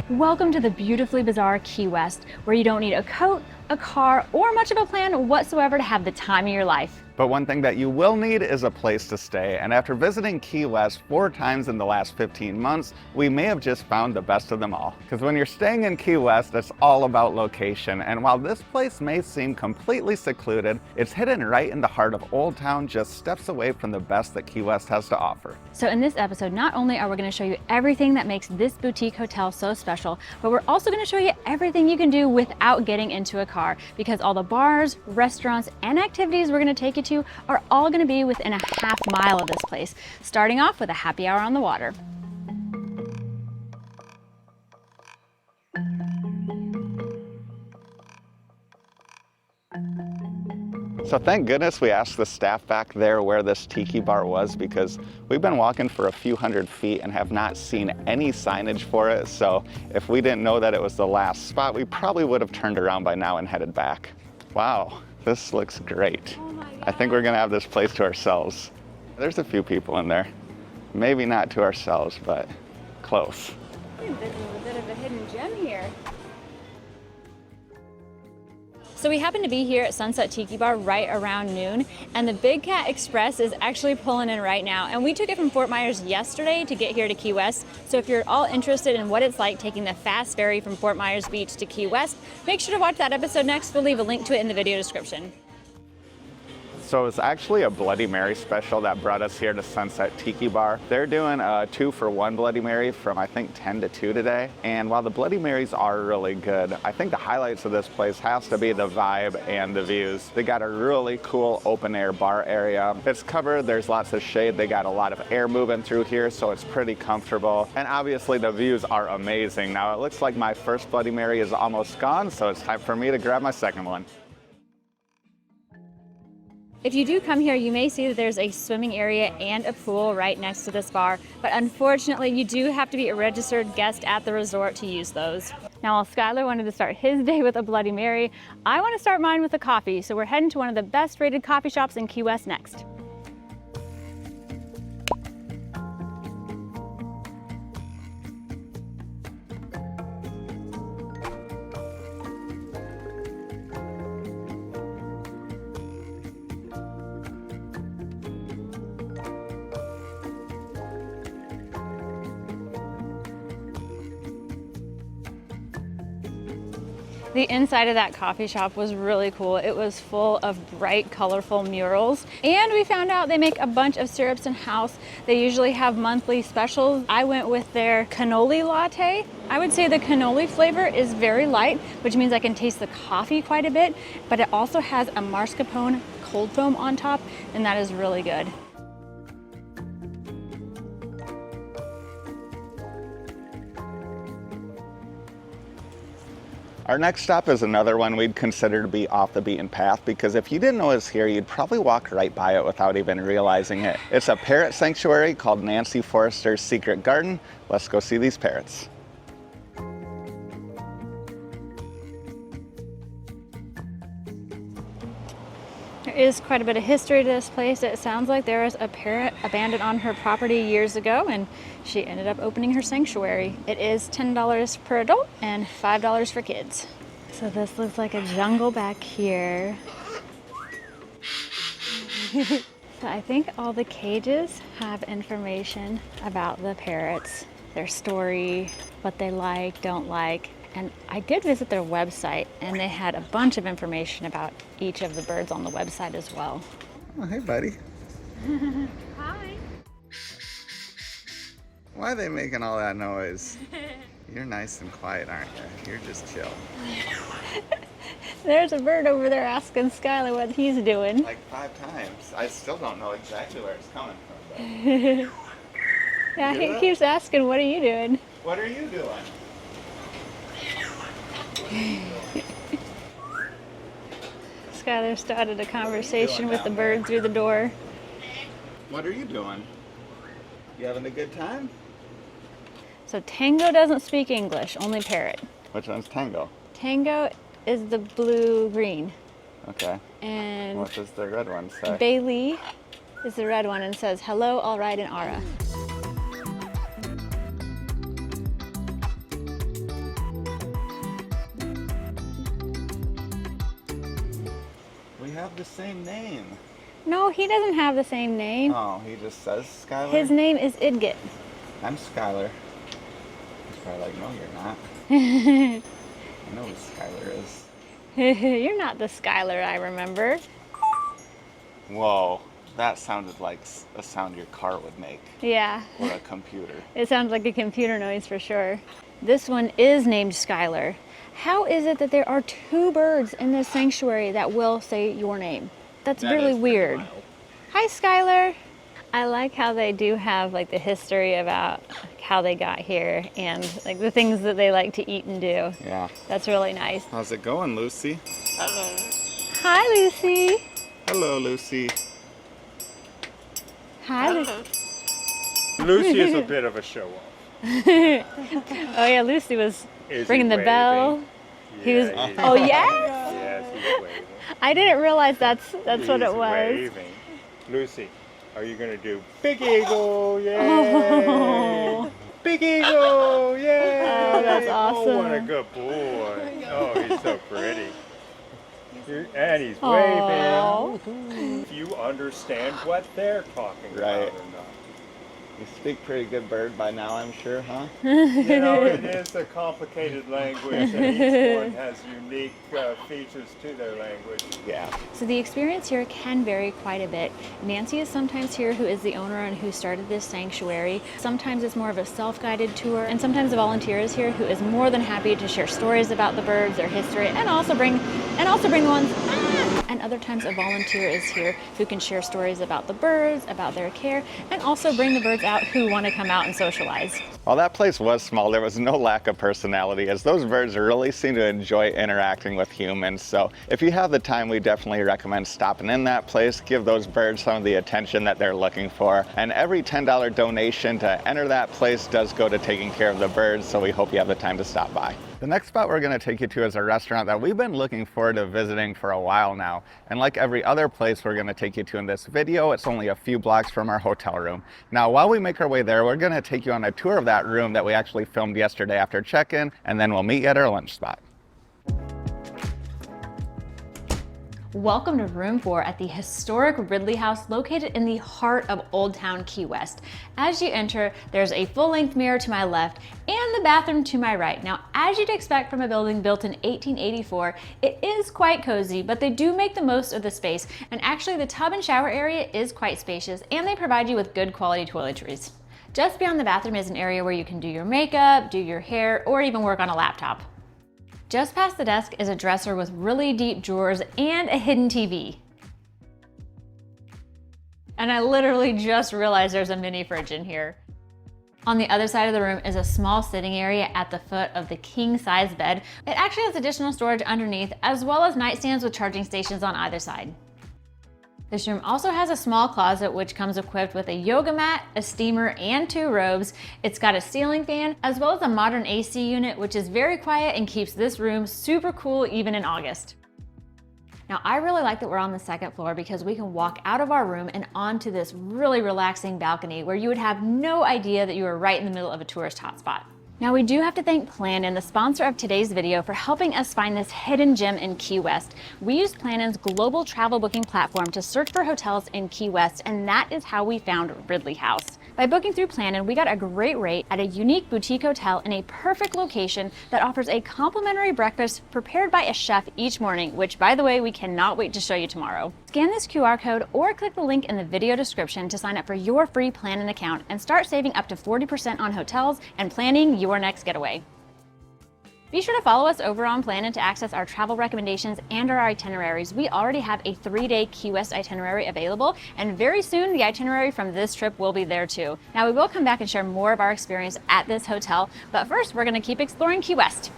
Welcome to the beautifully bizarre Key West, where you don't need a coat, a car, or much of a plan whatsoever to have the time of your life. But one thing that you will need is a place to stay. And after visiting Key West 4 times in the last 15 months, we may have just found the best of them all. Because when you're staying in Key West, it's all about location. And while this place may seem completely secluded, it's hidden right in the heart of Old Town, just steps away from the best that Key West has to offer. So in this episode, not only are we going to show you everything that makes this boutique hotel so special, but we're also going to show you everything you can do without getting into a car, because all the bars, restaurants, and activities we're going to take you to are all going to be within a half mile of this place, starting off with a happy hour on the water. So thank goodness we asked the staff back there where this tiki bar was, because we've been walking for a few hundred feet and have not seen any signage for it. So if we didn't know that it was the last spot, we probably would have turned around by now and headed back. Wow, this looks great. I think we're gonna have this place to ourselves. There's a few people in there. Maybe not to ourselves, but close. This is a bit of a hidden gem here. So we happen to be here at Sunset Tiki Bar right around noon, and the Big Cat Express is actually pulling in right now. And we took it from Fort Myers yesterday to get here to Key West. So if you're all interested in what it's like taking the fast ferry from Fort Myers Beach to Key West, make sure to watch that episode next. We'll leave a link to it in the video description. So it's actually a Bloody Mary special that brought us here to Sunset Tiki Bar. They're doing a 2-for-1 Bloody Mary from I think 10 to 2 today. And while the Bloody Marys are really good, I think the highlights of this place has to be the vibe and the views. They got a really cool open air bar area. It's covered, there's lots of shade. They got a lot of air moving through here, so it's pretty comfortable. And obviously the views are amazing. Now it looks like my first Bloody Mary is almost gone, so it's time for me to grab my second one. If you do come here, you may see that there's a swimming area and a pool right next to this bar, but unfortunately you do have to be a registered guest at the resort to use those. Now while Skylar wanted to start his day with a Bloody Mary, I want to start mine with a coffee, so we're heading to one of the best rated coffee shops in Key West next. The inside of that coffee shop was really cool. It was full of bright, colorful murals. And we found out they make a bunch of syrups in-house. They usually have monthly specials. I went with their cannoli latte. I would say the cannoli flavor is very light, which means I can taste the coffee quite a bit, but it also has a mascarpone cold foam on top, and that is really good. Our next stop is another one we'd consider to be off the beaten path, because if you didn't know it was here, you'd probably walk right by it without even realizing it. It's a parrot sanctuary called Nancy Forrester's Secret Garden. Let's go see these parrots. There is quite a bit of history to this place. It sounds like there was a parrot abandoned on her property years ago, and she ended up opening her sanctuary. It is $10 per adult and $5 for kids. So this looks like a jungle back here. So I think all the cages have information about the parrots, their story, what they like, don't like. And I did visit their website, and they had a bunch of information about each of the birds on the website as well. Oh, hey, buddy. Hi. Why are they making all that noise? You're nice and quiet, aren't you? You're just chill. There's a bird over there asking Skylar what he's doing. Like 5 times. I still don't know exactly where it's coming from, though. Yeah, he keeps asking, what are you doing? What are you doing? Skylar started a conversation with the bird through the door. What are you doing? You having a good time? So Tango doesn't speak English, only parrot. Which one's Tango? Tango is the blue-green. Okay. And what does the red one say? Bailey is the red one and says, hello, all right, and Ara. the same name. No, he doesn't have the same name. Oh, he just says Skylar? His name is Idgit. I'm Skylar. He's probably like, no, you're not. I know who Skylar is. You're not the Skylar I remember. Whoa, that sounded like a sound your car would make. Yeah. Or a computer. It sounds like a computer noise for sure. This one is named Skylar. How is it that there are 2 birds in this sanctuary that will say your name? That's really weird. Hi, Skylar. I like how they do have like the history about how they got here and like the things that they like to eat and do. Yeah. That's really nice. How's it going, Lucy? Hello. Hi, Lucy. Hello, Lucy. Hi, Lucy. Lucy is a bit of a show-off. Oh yeah, Lucy was Is ringing he the waving? bell. He was. Yeah, Oh yes. Yes, he's waving. I didn't realize that's what He's it was. Waving. Lucy, are you going to do Big Eagle? Yay! Oh. Big Eagle! Yay! Oh, that's Oh, what a awesome. good boy. Oh, he's so pretty. And he's Aw. waving. If you understand what they're talking Right. about or not. You speak pretty good bird by now, I'm sure, huh? You know, it is a complicated language, and each one has unique features to their language. Yeah. So the experience here can vary quite a bit. Nancy is sometimes here, who is the owner and who started this sanctuary. Sometimes it's more of a self-guided tour, and sometimes a volunteer is here who is more than happy to share stories about the birds, their history, and also bring the ones. And other times a volunteer is here who can share stories about the birds, about their care, and also bring the birds out who want to come out and socialize. While that place was small, there was no lack of personality, as those birds really seem to enjoy interacting with humans. So if you have the time, we definitely recommend stopping in that place, give those birds some of the attention that they're looking for. And every $10 donation to enter that place does go to taking care of the birds, so we hope you have the time to stop by. The next spot we're going to take you to is a restaurant that we've been looking forward to visiting for a while now. And like every other place we're going to take you to in this video, it's only a few blocks from our hotel room. Now, while we make our way there, we're going to take you on a tour of that room that we actually filmed yesterday after check-in, and then we'll meet you at our lunch spot. Welcome to room 4 at the historic Ridley House located in the heart of Old Town Key West. As you enter, there's a full-length mirror to my left and the bathroom to my right. Now, as you'd expect from a building built in 1884, it is quite cozy, but they do make the most of the space, and actually the tub and shower area is quite spacious, and they provide you with good quality toiletries. Just beyond the bathroom is an area where you can do your makeup, do your hair, or even work on a laptop. Just past the desk is a dresser with really deep drawers and a hidden TV. And I literally just realized there's a mini fridge in here. On the other side of the room is a small sitting area at the foot of the king-size bed. It actually has additional storage underneath, as well as nightstands with charging stations on either side. This room also has a small closet which comes equipped with a yoga mat, a steamer, and 2 robes. It's got a ceiling fan, as well as a modern AC unit, which is very quiet and keeps this room super cool even in August. Now, I really like that we're on the 2nd floor because we can walk out of our room and onto this really relaxing balcony where you would have no idea that you were right in the middle of a tourist hotspot. Now, we do have to thank Plannin, the sponsor of today's video, for helping us find this hidden gem in Key West. We used Plannin's global travel booking platform to search for hotels in Key West, and that is how we found Ridley House. By booking through Plannin, we got a great rate at a unique boutique hotel in a perfect location that offers a complimentary breakfast prepared by a chef each morning, which, by the way, we cannot wait to show you tomorrow. Scan this QR code or click the link in the video description to sign up for your free Plannin account and start saving up to 40% on hotels and planning your next getaway. Be sure to follow us over on Plannin to access our travel recommendations and our itineraries. We already have a 3-day Key West itinerary available, and very soon the itinerary from this trip will be there too. Now, we will come back and share more of our experience at this hotel, but first we're going to keep exploring Key West.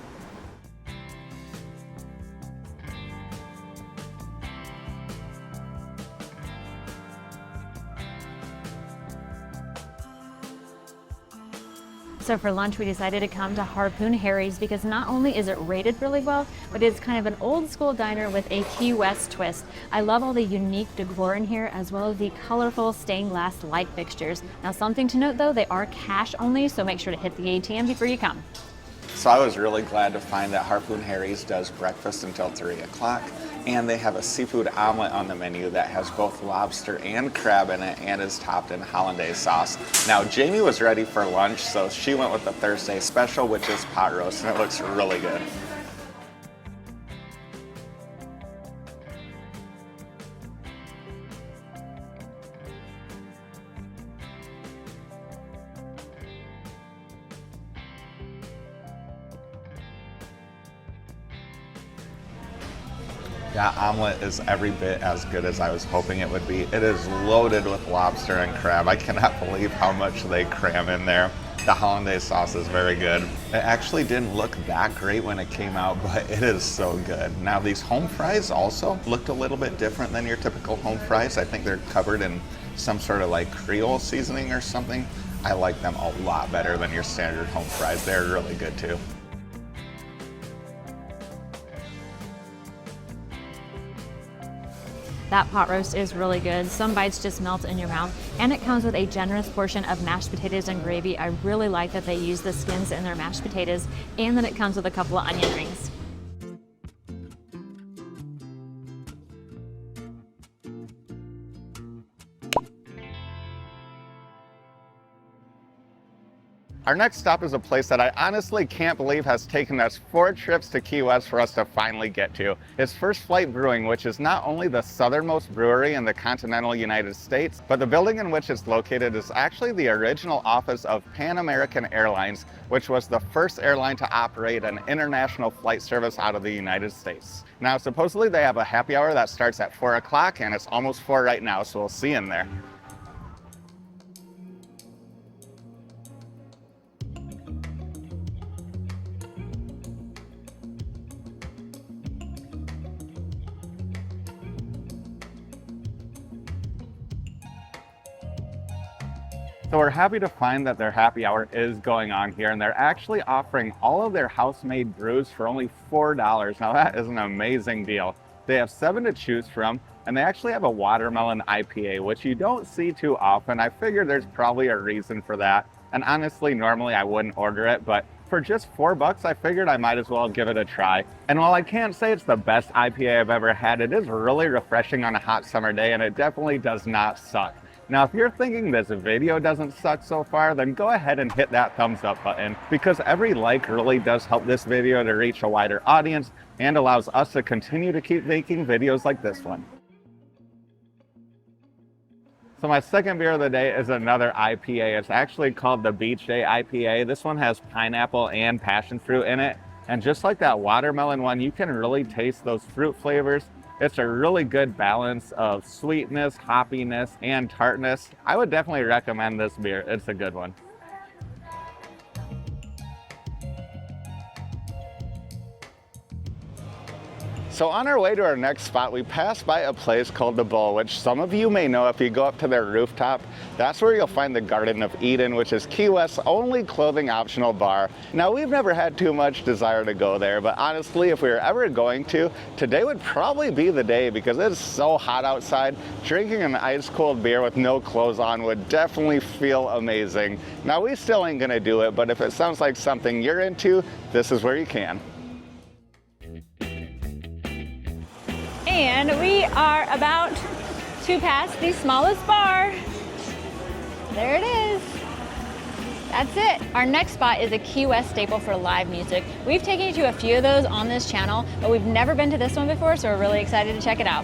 So for lunch, we decided to come to Harpoon Harry's because not only is it rated really well, but it's kind of an old school diner with a Key West twist. I love all the unique decor in here, as well as the colorful stained glass light fixtures. Now, something to note though, they are cash only, so make sure to hit the ATM before you come. So I was really glad to find that Harpoon Harry's does breakfast until 3 o'clock. And they have a seafood omelet on the menu that has both lobster and crab in it and is topped in hollandaise sauce. Now, Jamie was ready for lunch, so she went with the Thursday special, which is pot roast, and it looks really good. That omelet is every bit as good as I was hoping it would be. It is loaded with lobster and crab. I cannot believe how much they cram in there. The hollandaise sauce is very good. It actually didn't look that great when it came out, but it is so good. Now, these home fries also looked a little bit different than your typical home fries. I think they're covered in some sort of like Creole seasoning or something. I like them a lot better than your standard home fries. They're really good too. That pot roast is really good. Some bites just melt in your mouth, and it comes with a generous portion of mashed potatoes and gravy. I really like that they use the skins in their mashed potatoes, and that it comes with a couple of onion rings. Our next stop is a place that I honestly can't believe has taken us 4 trips to Key West for us to finally get to. It's First Flight Brewing, which is not only the southernmost brewery in the continental United States, but the building in which it's located is actually the original office of Pan American Airlines, which was the first airline to operate an international flight service out of the United States. Now, supposedly they have a happy hour that starts at 4 o'clock, and it's almost 4 right now, so we'll see you in there. So we're happy to find that their happy hour is going on here, and they're actually offering all of their house-made brews for only $4. Now that is an amazing deal. They have 7 to choose from, and they actually have a watermelon IPA, which you don't see too often. I figure there's probably a reason for that. And honestly, normally I wouldn't order it, but for just $4, I figured I might as well give it a try. And while I can't say it's the best IPA I've ever had, it is really refreshing on a hot summer day, and it definitely does not suck. Now, if you're thinking this video doesn't suck so far, then go ahead and hit that thumbs up button, because every like really does help this video to reach a wider audience and allows us to continue to keep making videos like this one. So my second beer of the day is another IPA. It's actually called the Beach Day IPA. This one has pineapple and passion fruit in it. And just like that watermelon one, you can really taste those fruit flavors. It's a really good balance of sweetness, hoppiness, and tartness. I would definitely recommend this beer. It's a good one. So on our way to our next spot, we passed by a place called The Bull, which some of you may know if you go up to their rooftop. That's where you'll find the Garden of Eden, which is Key West's only clothing optional bar. Now, we've never had too much desire to go there, but honestly, if we were ever going to, today would probably be the day, because it is so hot outside. Drinking an ice cold beer with no clothes on would definitely feel amazing. Now, we still ain't gonna do it, but if it sounds like something you're into, this is where you can. And we are about to pass the smallest bar. There it is. That's it. Our next spot is a Key West staple for live music. We've taken you to a few of those on this channel, but we've never been to this one before, so we're really excited to check it out.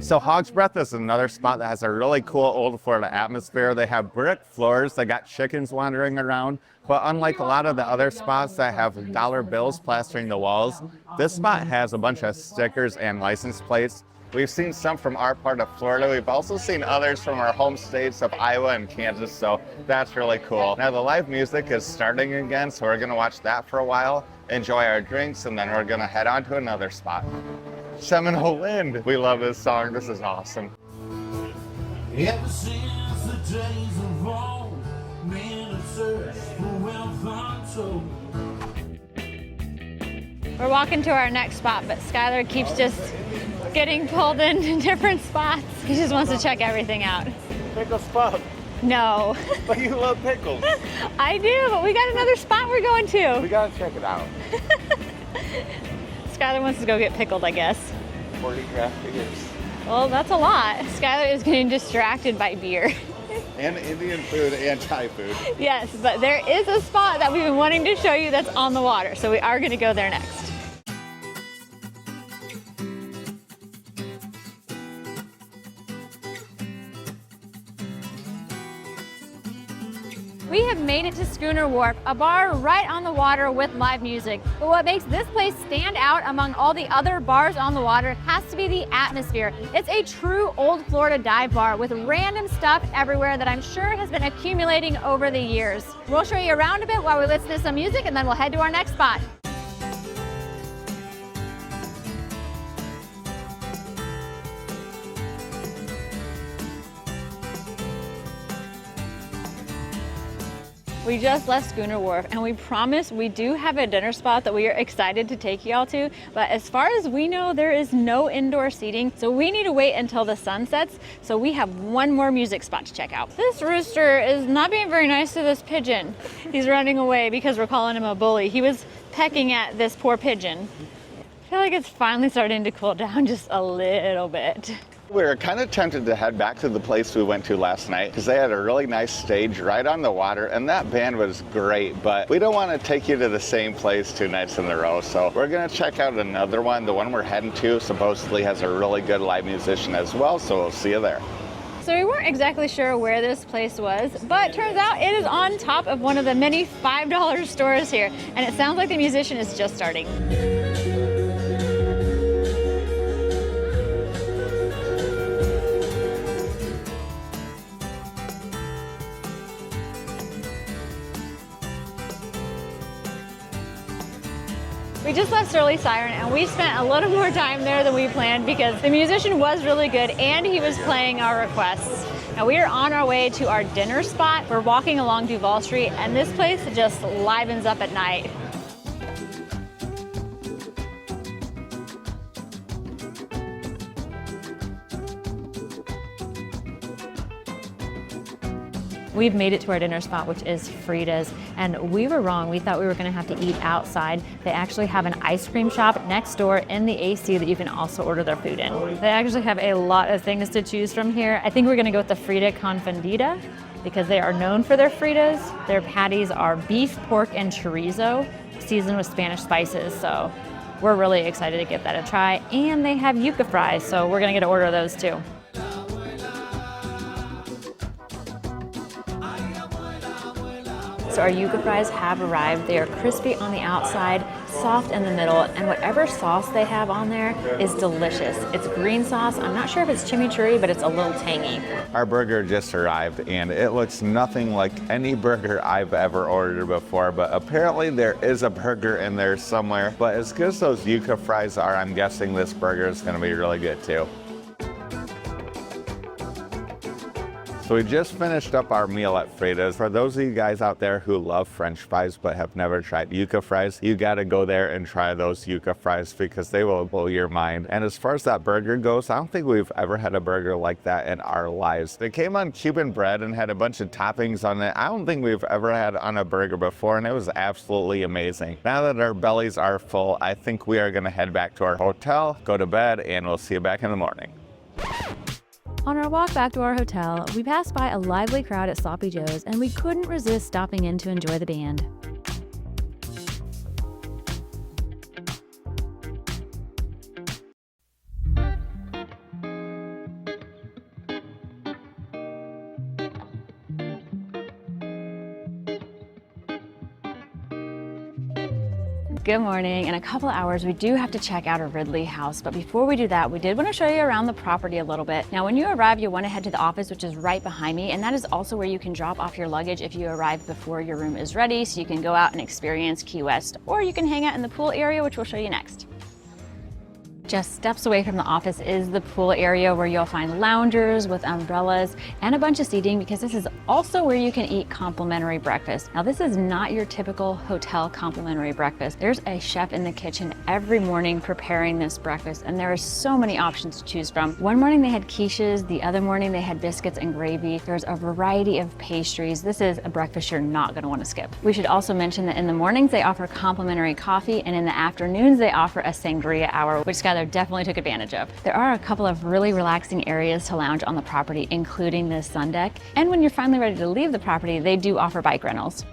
So Hog's Breath is another spot that has a really cool old Florida atmosphere. They have brick floors, they got chickens wandering around, but unlike a lot of the other spots that have dollar bills plastering the walls, this spot has a bunch of stickers and license plates. We've seen some from our part of Florida. We've also seen others from our home states of Iowa and Kansas, so that's really cool. Now the live music is starting again, so we're gonna watch that for a while, enjoy our drinks, and then we're gonna head on to another spot. Seminole Wind. We love this song. This is awesome. Ever since the days of old, men have searched for wealth untold. We're walking to our next spot, but Skylar keeps just getting pulled into different spots. He just wants to check everything out. Pick a spot. No. But you love pickles. I do, but we got another spot we're going to. We gotta check it out. Skylar wants to go get pickled, I guess. 40 craft beers. Well, that's a lot. Skylar is getting distracted by beer. And Indian food and Thai food. Yes, but there is a spot that we've been wanting to show you that's on the water, so we are going to go there next. We have made it to Schooner Wharf, a bar right on the water with live music. But what makes this place stand out among all the other bars on the water has to be the atmosphere. It's a true old Florida dive bar with random stuff everywhere that I'm sure has been accumulating over the years. We'll show you around a bit while we listen to some music, and then we'll head to our next spot. We just left Schooner Wharf, and we promise we do have a dinner spot that we are excited to take y'all to, but as far as we know, there is no indoor seating, so we need to wait until the sun sets, so we have one more music spot to check out. This rooster is not being very nice to this pigeon. He's running away because we're calling him a bully. He was pecking at this poor pigeon. I feel like it's finally starting to cool down just a little bit. We were kind of tempted to head back to the place we went to last night because they had a really nice stage right on the water, and that band was great, but we don't want to take you to the same place 2 nights in a row, so we're going to check out another one. The one we're heading to supposedly has a really good live musician as well, so we'll see you there. So we weren't exactly sure where this place was, but turns out it is on top of one of the many $5 stores here, and it sounds like the musician is just starting. We just left Surly Siren, and we spent a little more time there than we planned because the musician was really good and he was playing our requests. Now we are on our way to our dinner spot. We're walking along Duval Street, and this place just livens up at night. We've made it to our dinner spot, which is Frida's, and we were wrong. We thought we were gonna have to eat outside. They actually have an ice cream shop next door in the AC that you can also order their food in. They actually have a lot of things to choose from here. I think we're gonna go with the Frita Confundida because they are known for their Fritas. Their patties are beef, pork, and chorizo, seasoned with Spanish spices, so we're really excited to give that a try. And they have yuca fries, so we're gonna get an order of those too. So our yuca fries have arrived. They are crispy on the outside, soft in the middle, and whatever sauce they have on there is delicious. It's green sauce. I'm not sure if it's chimichurri, but it's a little tangy. Our burger just arrived, and it looks nothing like any burger I've ever ordered before, but apparently there is a burger in there somewhere. But as good as those yuca fries are, I'm guessing this burger is gonna be really good too. So we just finished up our meal at Frida's. For those of you guys out there who love French fries but have never tried yuca fries, you gotta go there and try those yuca fries because they will blow your mind. And as far as that burger goes, I don't think we've ever had a burger like that in our lives. They came on Cuban bread and had a bunch of toppings on it. I don't think we've ever had on a burger before, and it was absolutely amazing. Now that our bellies are full, I think we are gonna head back to our hotel, go to bed, and we'll see you back in the morning. On our walk back to our hotel, we passed by a lively crowd at Sloppy Joe's, and we couldn't resist stopping in to enjoy the band. Good morning. In a couple of hours, we do have to check out a Ridley house, but before we do that, we did want to show you around the property a little bit. Now, when you arrive, you want to head to the office, which is right behind me, and that is also where you can drop off your luggage if you arrive before your room is ready, so you can go out and experience Key West, or you can hang out in the pool area, which we'll show you next. Just steps away from the office is the pool area where you'll find loungers with umbrellas and a bunch of seating, because this is also where you can eat complimentary breakfast. Now, this is not your typical hotel complimentary breakfast. There's a chef in the kitchen every morning preparing this breakfast, and there are so many options to choose from. One morning they had quiches, the other morning they had biscuits and gravy. There's a variety of pastries. This is a breakfast you're not going to want to skip. We should also mention that in the mornings they offer complimentary coffee, and in the afternoons they offer a sangria hour, which Skylar definitely took advantage of. There are a couple of really relaxing areas to lounge on the property, including this sun deck. And when you're finally ready to leave the property, they do offer bike rentals.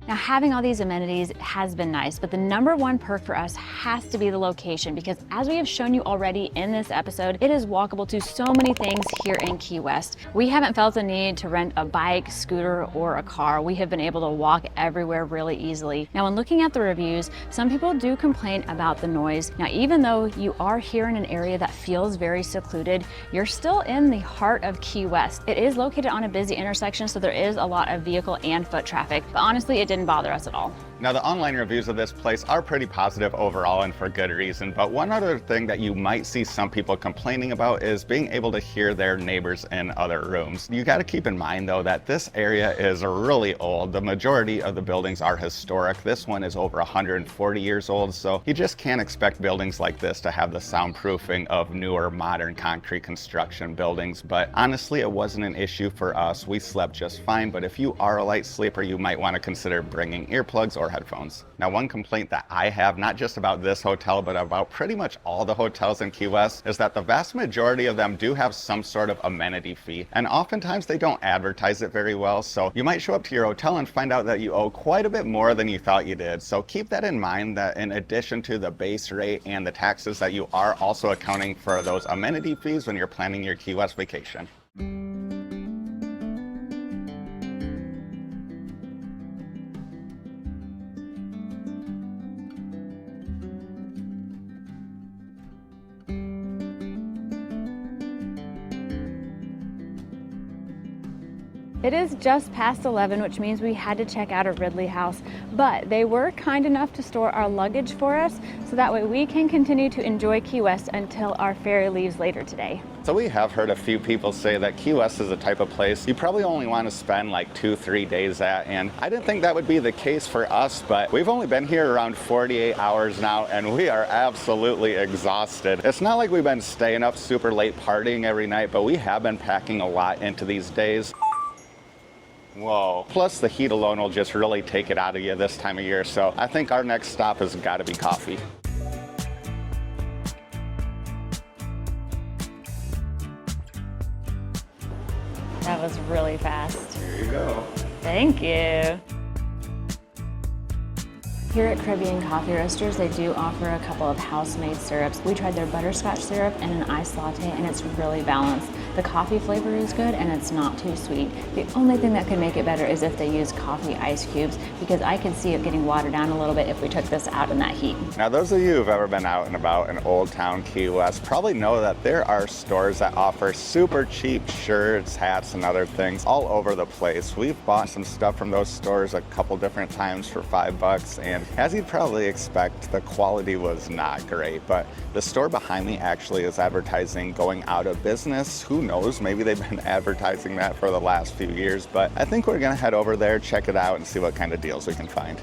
Now, having all these amenities has been nice, but the number one perk for us has to be the location, because as we have shown you already in this episode, it is walkable to so many things here in Key West. We haven't felt the need to rent a bike, scooter, or a car. We have been able to walk everywhere really easily. Now, when looking at the reviews, some people do complain about the noise. Now, even though you are here in an area that feels very secluded, you're still in the heart of Key West. It is located on a busy intersection, so there is a lot of vehicle and foot traffic, but honestly, it didn't bother us at all. Now, the online reviews of this place are pretty positive overall, and for good reason, but one other thing that you might see some people complaining about is being able to hear their neighbors in other rooms. You got to keep in mind though that this area is really old. The majority of the buildings are historic. This one is over 140 years old, so you just can't expect buildings like this to have the soundproofing of newer modern concrete construction buildings. But honestly, it wasn't an issue for us. We slept just fine, but if you are a light sleeper, you might want to consider bringing earplugs or headphones. Now, one complaint that I have, not just about this hotel, but about pretty much all the hotels in Key West, is that the vast majority of them do have some sort of amenity fee, and oftentimes they don't advertise it very well, so you might show up to your hotel and find out that you owe quite a bit more than you thought you did. So keep that in mind, that in addition to the base rate and the taxes, that you are also accounting for those amenity fees when you're planning your Key West vacation. It is just past 11, which means we had to check out a Ridley House, but they were kind enough to store our luggage for us, so that way we can continue to enjoy Key West until our ferry leaves later today. So we have heard a few people say that Key West is the type of place you probably only want to spend like 2-3 days at, and I didn't think that would be the case for us, but we've only been here around 48 hours now, and we are absolutely exhausted. It's not like we've been staying up super late partying every night, but we have been packing a lot into these days. Whoa. Plus, the heat alone will just really take it out of you this time of year, so I think our next stop has got to be coffee. That was really fast. Here you go. Thank you. Here at Caribbean Coffee Roasters, they do offer a couple of house-made syrups. We tried their butterscotch syrup and an iced latte, and it's really balanced. The coffee flavor is good and it's not too sweet. The only thing that could make it better is if they use coffee ice cubes, because I could see it getting watered down a little bit if we took this out in that heat. Now, those of you who've ever been out and about in Old Town Key West probably know that there are stores that offer super cheap shirts, hats, and other things all over the place. We've bought some stuff from those stores a couple different times for $5, and as you'd probably expect, the quality was not great. But the store behind me actually is advertising going out of business. Who knows, maybe they've been advertising that for the last few years, but I think we're gonna head over there, check it out, and see what kind of deals we can find.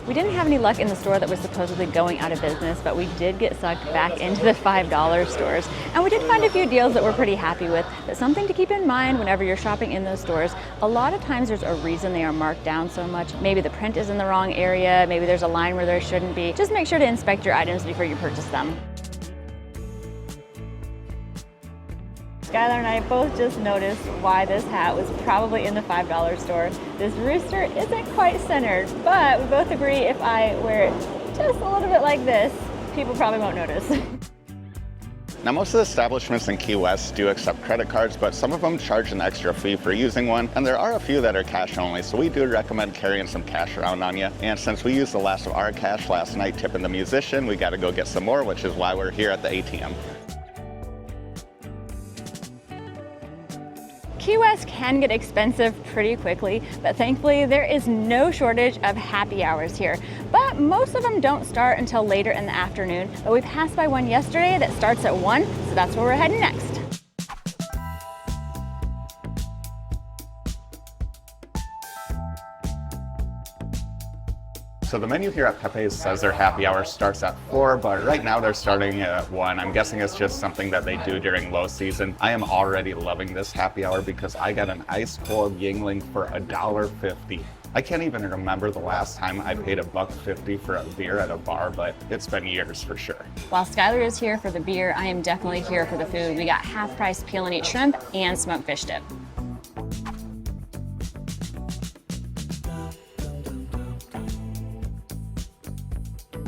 We didn't have any luck in the store that was supposedly going out of business, but we did get sucked back into the $5 stores. And we did find a few deals that we're pretty happy with. But something to keep in mind whenever you're shopping in those stores, a lot of times there's a reason they are marked down so much. Maybe the print is in the wrong area, maybe there's a line where there shouldn't be. Just make sure to inspect your items before you purchase them. Skylar and I both just noticed why this hat was probably in the $5 store. This rooster isn't quite centered, but we both agree if I wear it just a little bit like this, people probably won't notice. Now, most of the establishments in Key West do accept credit cards, but some of them charge an extra fee for using one, and there are a few that are cash only, so we do recommend carrying some cash around on you. And since we used the last of our cash last night tipping the musician, we gotta go get some more, which is why we're here at the ATM. Key West can get expensive pretty quickly, but thankfully there is no shortage of happy hours here. But most of them don't start until later in the afternoon, but we passed by one yesterday that starts at 1, so that's where we're heading next. So the menu here at Pepe's says their happy hour starts at 4, but right now they're starting at 1. I'm guessing it's just something that they do during low season. I am already loving this happy hour because I got an ice cold Yingling for $1.50. I can't even remember the last time I paid $1.50 for a beer at a bar, but it's been years for sure. While Skylar is here for the beer, I am definitely here for the food. We got half-price peel and eat shrimp and smoked fish dip.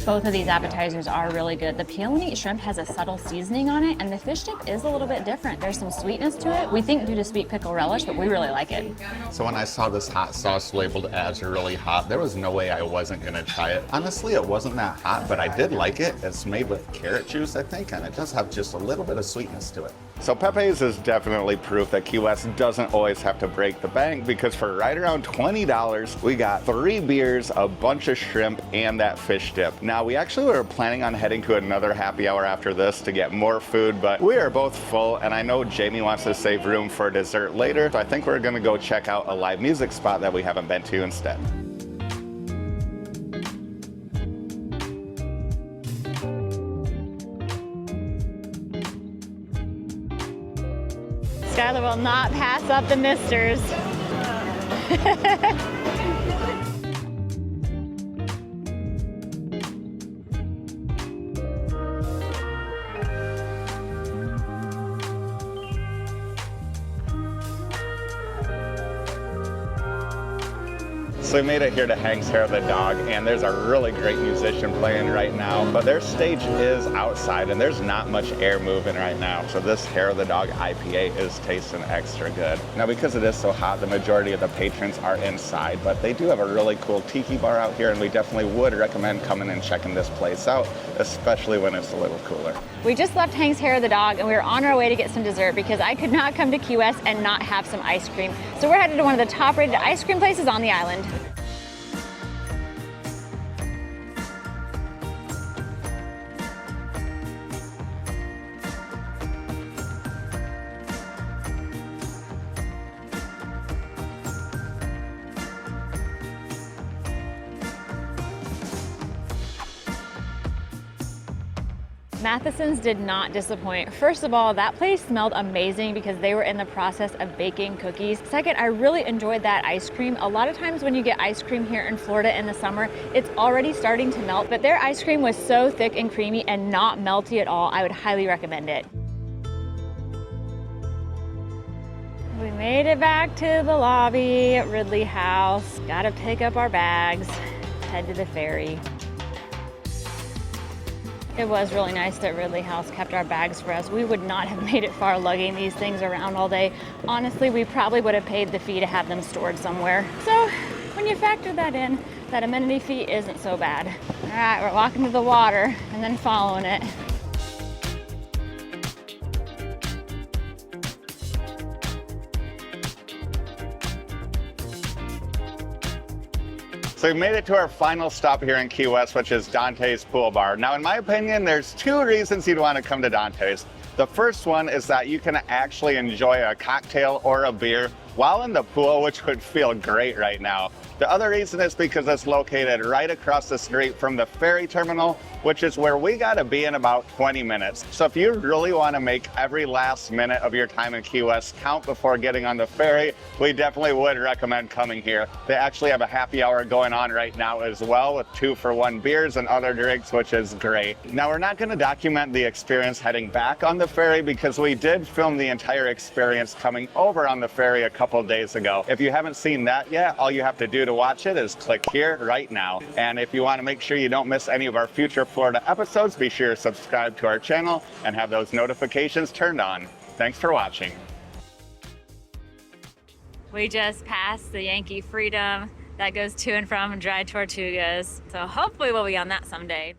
Both of these appetizers are really good. The peel and eat shrimp has a subtle seasoning on it, and the fish dip is a little bit different. There's some sweetness to it. We think due to sweet pickle relish, but we really like it. So when I saw this hot sauce labeled as really hot, there was no way I wasn't gonna try it. Honestly, it wasn't that hot, but I did like it. It's made with carrot juice, I think, and it does have just a little bit of sweetness to it. So Pepe's is definitely proof that Key West doesn't always have to break the bank, because for right around $20, we got 3 beers, a bunch of shrimp, and that fish dip. Now, we actually were planning on heading to another happy hour after this to get more food, but we are both full, and I know Jamie wants to save room for dessert later, so I think we're gonna go check out a live music spot that we haven't been to instead. Skylar will not pass up the misters. So we made it here to Hank's Hair of the Dog, and there's a really great musician playing right now, but their stage is outside and there's not much air moving right now. So this Hair of the Dog IPA is tasting extra good. Now, because it is so hot, the majority of the patrons are inside, but they do have a really cool tiki bar out here, and we definitely would recommend coming and checking this place out, especially when it's a little cooler. We just left Hank's Hair of the Dog, and we were on our way to get some dessert because I could not come to Key West and not have some ice cream. So we're headed to one of the top rated ice cream places on the island. Matheson's did not disappoint. First of all, that place smelled amazing because they were in the process of baking cookies. Second, I really enjoyed that ice cream. A lot of times when you get ice cream here in Florida in the summer, it's already starting to melt, but their ice cream was so thick and creamy and not melty at all. I would highly recommend it. We made it back to the lobby at Ridley House. Gotta pick up our bags, head to the ferry. It was really nice that Ridley House kept our bags for us. We would not have made it far lugging these things around all day. Honestly, we probably would have paid the fee to have them stored somewhere. So when you factor that in, that amenity fee isn't so bad. All right, we're walking to the water and then following it. So we made it to our final stop here in Key West, which is Dante's Pool Bar. Now, in my opinion, there's 2 reasons you'd want to come to Dante's. The first one is that you can actually enjoy a cocktail or a beer while in the pool, which would feel great right now. The other reason is because it's located right across the street from the ferry terminal, which is where we gotta be in about 20 minutes. So if you really wanna make every last minute of your time in Key West count before getting on the ferry, we definitely would recommend coming here. They actually have a happy hour going on right now as well, with 2-for-1 beers and other drinks, which is great. Now, we're not gonna document the experience heading back on the ferry because we did film the entire experience coming over on the ferry a couple days ago. If you haven't seen that yet, all you have to do to watch it is click here right now. And if you want to make sure you don't miss any of our future Florida episodes, be sure to subscribe to our channel and have those notifications turned on. Thanks for watching. We just passed the Yankee Freedom that goes to and from Dry Tortugas. So hopefully we'll be on that someday.